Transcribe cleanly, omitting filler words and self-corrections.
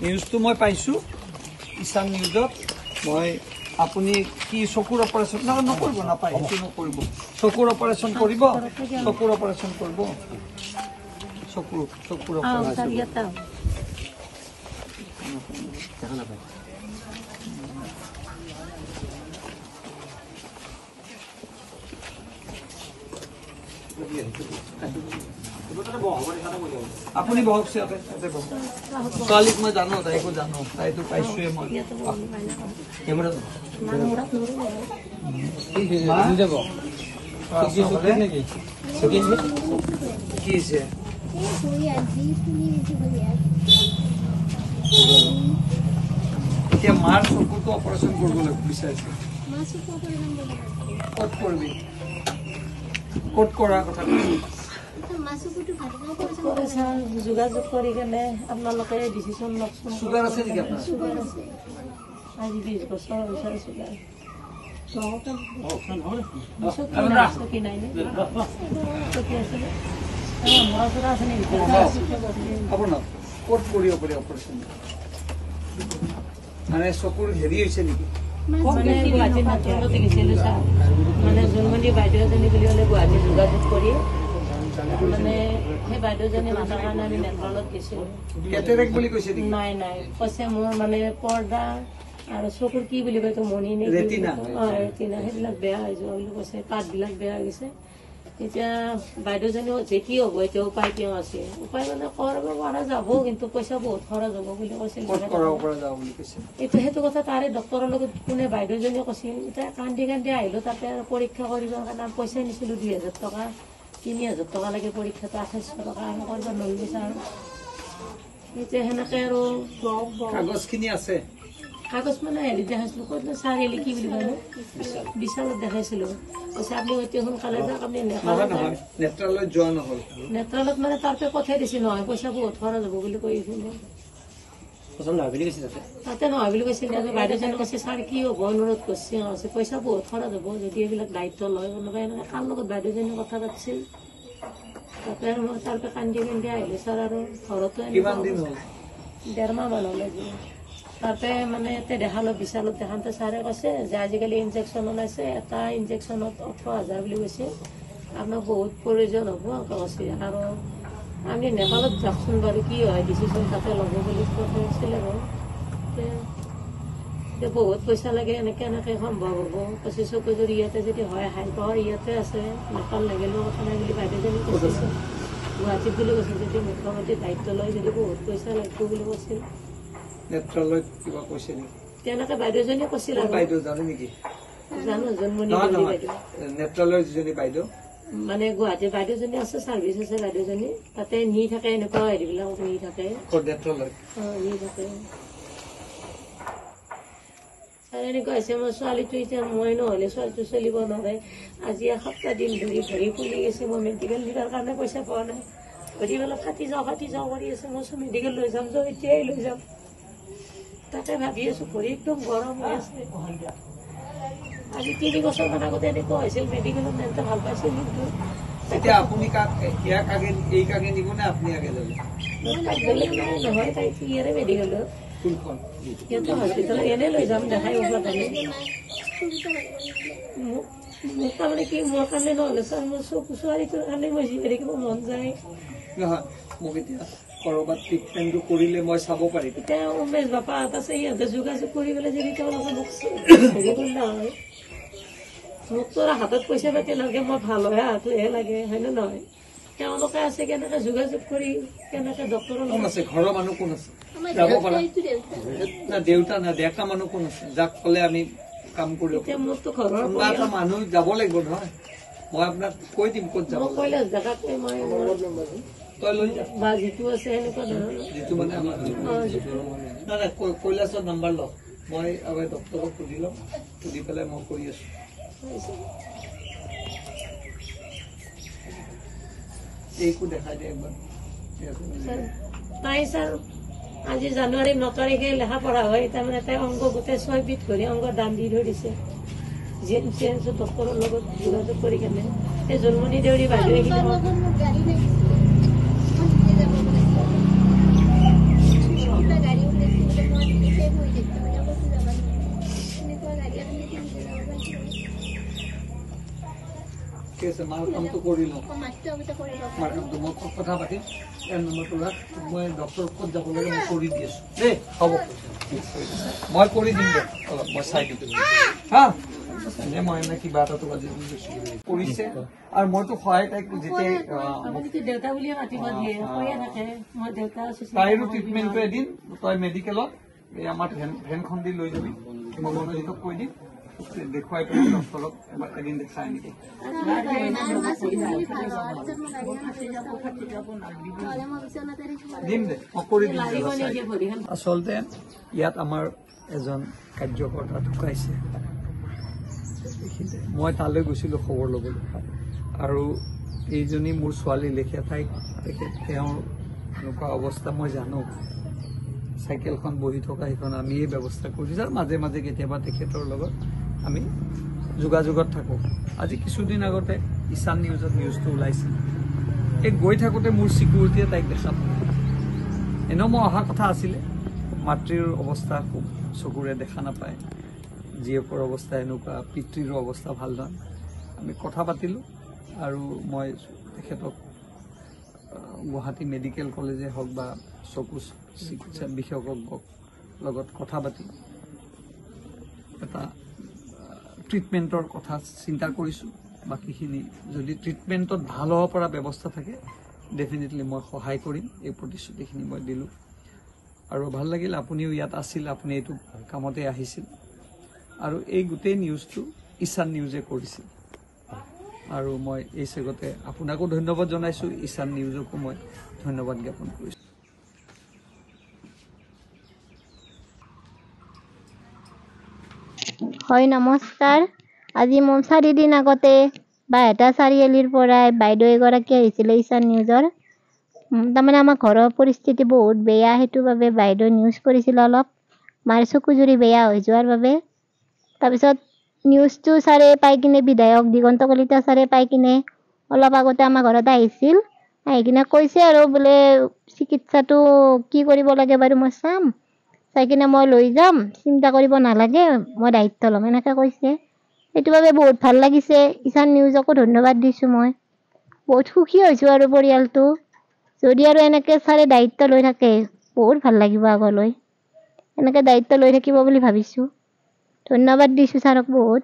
নিউজটো মই পাইছোঁ ঈশান নিউজত মই আপুনি কি চকুৰ অপাৰেশ্যন নকৰিব নাপায় সেইটো নকৰিব চকুৰ অপাৰেশ্যন কৰিব চকুৰ অপাৰেশ্যন কৰিব চকুৰ অপাৰেশ্যন আপুনি বহক ছোৱালীক মই জানো তাইকো জানো তাইতো পাইছোৱে মই কি হৈছে এতিয়া মাৰ চকুটো অপাৰেশ্যন কৰিবলৈ বিচাৰিছে ক'ত কৰিবি ক'ত কৰাৰ কথা যোগাযোগ কৰি কেনে আপোনালোকে ডিচিশ্যন লওকচোন চুগাৰ আছে নেকি আপোনাৰ আজি 20 বছৰ হৈছে চুগাৰ আপোনাৰ ক'ত কৰিব পাৰি অপাৰেশ্যন মানে চকুৰ হেৰি হৈছে নেকি মানে গুৱাহাটীত নাটকতে গৈছিলোঁ ছাৰ মানে জোনমণি বাইদেউ এজনী বুলি ক'লে গুৱাহাটীত যোগাযোগ কৰি মানে সেই বাইদেউজনী মাতাৰ কাৰণে আমি নেপালত গৈছিলোঁ নাই নাই কৈছে মোৰ মানে পৰ্দা আৰু চকুৰ কি বুলি কয় মণি নে ৰেটিনা সেইবিলাক বেয়া হৈ যোৱা বুলি কৈছে পাতবিলাক বেয়া হৈ গৈছে এতিয়া বাইদেউজনীও যে কি হ'ব এতিয়া উপায় তেওঁ আছে উপায় মানে কৰিব পৰা যাব কিন্তু পইচা বহুত খৰচ হ'ব বুলি কৈছিল এইটো সেইটো কথা তাৰে ডক্তৰৰ লগত কোনে বাইদেউজনীয়ে কৈছিল এতিয়া কান্দি কান্দি আহিলোঁ তাতে পৰীক্ষা কৰিবৰ কাৰণে পইচা নিছিলোঁ 2000 টকা 3000 টকা লাগে পৰীক্ষাটো 2800 টকা আমি কৰিব নোৱাৰিলোঁ ছাৰ এতিয়া সেনেকে আৰু কাগজখিনি আছে কাগজ মানে হেৰি দেখাইছিলোঁ ক'ত চাৰিআলি কি বুলি কয় বিশালত দেখাইছিলোঁ কৈছে আপুনি অতি সোনকালে যাওক আপুনি নেত্ৰালয়ত যোৱা নহ'ল নেত্ৰালয়ত মানে তাৰপৰা পঠাই দিছে নহয় পইচা বহুত খৰচ হ'ব বুলি কৈছিল তাতে নহয় বুলি কৈছিল বাইদেউজনে কৈছে ছাৰ কি হ'ব অনুৰোধ কৰিছে পইচা বহুত খৰচ হ'ব যদি এইবিলাক দায়িত্ব লয় কোনোবাই এনেকৈ কাৰ লগত বাইদেউজনী কথা পাতিছিল তাতে আৰু মই তাৰপৰা কান্দি কান্দি আহিলোঁ ছাৰ আৰু ঘৰতো 1.5 মাহ মান হ'ল তাতে মানে দেখালোঁ বিশালত দেখাওঁতে ছাৰে কৈছে যে আজিকালি ইনজেকশ্যন ওলাইছে এটা ইনজেকশ্যনত 18,000 বুলি কৈছে আপোনাক বহুত প্ৰয়োজন হ'ব কৈছে আৰু আমি নেপালত যাওকচোন বাৰু কি হয় ডিচিশ্যন তাতে ল'ব বুলি কৈছিলে বাৰু বহুত পইচা লাগে এনেকৈ এনেকৈ সম্ভৱ হ'ব কৈছে চকুযোৰ ইয়াতে যদি হয় হাই পাৱাৰ ইয়াতে আছে নেপাল লাগিলেও কথা নাই বুলি বাইদেউজনী কৈছে গুৱাহাটীত বুলি কৈছে যদি মুখ্যমন্ত্ৰী দায়িত্ব লয় যদি বহুত পইচা লাগিব বুলি কৈছিল নেত্ৰালয়ত কিবা কৈছে নেকি তেনেকৈ বাইদেউজনীয়ে কৈছিল বাইদেউ জানে নেকি জানো জন্মনি বাইদেউ নেত্ৰালয়ৰ যিজনী বাইদেউ মানে গুৱাহাটীৰ বাইদেউজনী আছে চাৰ্ভিচ আছে বাইদেউজনী তাতে নি থাকে এনেকুৱা হেৰিবিলাক নি থাকে নি থাকে এনেকুৱা হৈছে মোৰ ছোৱালীটো এতিয়া মই নহ'লে ছোৱালীটো চলিব নোৱাৰে আজি এসপ্তাহ দিন ধৰি ফুলি গৈছে মই মেডিকেল নিবৰ কাৰণে পইচা পোৱা নাই ভৰি অলপ কাটি যাওঁ কৰি আছে মই মেডিকেল লৈ যাম যাওঁ এতিয়াই লৈ যাম তাকে ভাবি আছো ভৰি একদম গৰম হৈ আছে আজি 3 বছৰমান আগতে এনেকুৱা হৈছিল মেডিকেলত নেওঁতে ভাল পাইছিল কিন্তু এতিয়া আপুনি এই কাগে নিব নে আপুনি আগে যাব নহয় তাই ইয়াৰে মেডিকেলত ইয়াতে হস্পিটেলত এনে লৈ যাম দেখাই ওপৰত মোক তাৰমানে কি মোৰ কাৰণে নহ'লে ছাৰ মোৰ ছোৱালীটোৰ কাৰণে মই জীয়াই থাকিব মন যায় নহয় মোক এতিয়া কৰবাত ট্ৰিটমেণ্টটো কৰিলে মই চাব পাৰিম এতিয়া উমেশ বাপা আছে সিহঁতে যোগাযোগ কৰি পেলাই যদি তেওঁলোকে মোক হেৰি কৰিলে হয় মোক তোৰ হাতত পইচা পাতি লাগে মই ভাল হয় হাতটোহে লাগে হয়নে নহয় তেওঁলোকে আছে কেনেকে যোগাযোগ কৰি কেনেকে ডক্টৰৰ কোন আছে ঘৰৰ মানুহ কোন আছে যাব পাৰা না দেউতা না ডেকা মানুহ কোন আছে যাক ক'লে আমি কাম কৰিলো এতিয়া মোৰতো ঘৰৰ এটা মানুহ যাব লাগিব নহয় মই আপোনাক কৈ দিম ক'ত যাব কৈলাশ জেগাতে মই তই লৈ যা বা যিটো আছে এনেকুৱা ধৰণৰ যিটো মানে আমাৰ নাই কৈলাশৰ নাম্বাৰ ল মই আগতে ডক্টৰক সুধি ল'ম সুধি পেলাই মই কৰি আছো এইকো দেখাই দে একবাৰ তাই ছাৰ আজি জানুৱাৰী 9 তাৰিখে লেখা পঢ়া হয় তাৰমানে তাই অংগ গোটেই 6 বিধ কৰি অংগৰ দাম দি ধৰিছে ডক্টৰৰ লগত যোগাযোগ কৰি কেনে এই জন্মনি দেউৰী বাইদেউ আছে মাৰ কামটো কৰি লওঁ মাৰ কামটো মই কথা পাতিম ইয়াৰ নম্বৰটো ৰাখ মই ডক্টৰ ক'ত যাব লাগে মই কৰি দি আছোঁ দেই হ'ব মই কৰি দিম দে অলপ মই চাই দিম হা এনে মই এনে কিবা এটা তোক আজি কৰিছে আৰু মইতো সহায় তাইক যেতিয়া দেউতা বুলিয়ে মাতিব দিয়ে কৈয়ে থাকে মই দেউতা তাইৰো ট্ৰিটমেণ্টটো এদিন তই মেডিকেলত এই আমাৰ ভেনখন দি লৈ যাবি মই মনোজিতক কৈ দিম দেখুৱাই পেলাই ডক্টৰক এবাৰ এদিন দেখাই আনিবি দিম দে মই কৰি দিম আচলতে ইয়াত আমাৰ এজন কাৰ্যকৰ্তা ঢুকাইছে মই তালৈ গৈছিলোঁ খবৰ ল'বলৈ আৰু এইজনী মোৰ ছোৱালী লেখীয়া তাইক তেওঁৰ এনেকুৱা অৱস্থা মই জানো চাইকেলখন বহি থকা সেইখন আমিয়ে ব্যৱস্থা কৰিছোঁ আৰু মাজে মাজে কেতিয়াবা তেখেতৰ লগত আমি যোগাযোগত থাকোঁ আজি কিছুদিন আগতে ঈশান নিউজত নিউজটো ওলাইছিল এই গৈ থাকোঁতে মোৰ চিকিউৰিটিয়ে তাইক দেখা পালে এনেও মই অহা কথা আছিলে মাতৃৰ অৱস্থা খুব চকুৰে দেখা নাপায় জীয়েকৰ অৱস্থা এনেকুৱা পিতৃৰো অৱস্থা ভাল নহয় আমি কথা পাতিলোঁ আৰু মই তেখেতক গুৱাহাটী মেডিকেল কলেজে হওক বা চকু চিকিৎসা বিশেষজ্ঞৰ লগত কথা পাতি এটা ট্ৰিটমেণ্টৰ কথা চিন্তা কৰিছোঁ বাকীখিনি যদি ট্ৰিটমেণ্টত ভাল হ'ব পৰা ব্যৱস্থা থাকে ডেফিনেটলি মই সহায় কৰিম এই প্ৰতিশ্ৰুতিখিনি মই দিলোঁ আৰু ভাল লাগিল আপুনিও ইয়াত আছিল আপুনি এইটো কামতে আহিছিল আৰু এই গোটেই নিউজটো ঈশান নিউজে কৰিছিল আৰু মই এই চেগতে আপোনাকো ধন্যবাদ জনাইছোঁ ঈশান নিউজকো মই ধন্যবাদ জ্ঞাপন কৰিছোঁ হয় নমস্কাৰ আজি মই 4 দিন আগতে বাইহাটা চাৰিআলিৰ পৰা বাইদেউ এগৰাকী আহিছিলে ঈশান নিউজৰ তাৰমানে আমাৰ ঘৰৰ পৰিস্থিতি বহুত বেয়া সেইটো বাবে বাইদেউ নিউজ কৰিছিল অলপ মাৰ চকু জুৰি বেয়া হৈ যোৱাৰ বাবে তাৰপিছত নিউজটো ছাৰে পাই কিনে বিধায়ক দিগন্ত কলিতা ছাৰে পাই কিনে অলপ আগতে আমাৰ ঘৰত আহিছিল আহি কিনে কৈছে আৰু বোলে চিকিৎসাটো কি কৰিব লাগে বাৰু মই চাম চাই কিনে মই লৈ যাম চিন্তা কৰিব নালাগে মই দায়িত্ব ল'ম এনেকৈ কৈছে সেইটো বাবে বহুত ভাল লাগিছে ঈশান নিউজকো ধন্যবাদ দিছোঁ মই বহুত সুখী হৈছোঁ আৰু পৰিয়ালটো যদি আৰু এনেকৈ ছাৰে দায়িত্ব লৈ থাকে বহুত ভাল লাগিব আগলৈ এনেকৈ দায়িত্ব লৈ থাকিব বুলি ভাবিছোঁ ধন্যবাদ দিছোঁ ছাৰক বহুত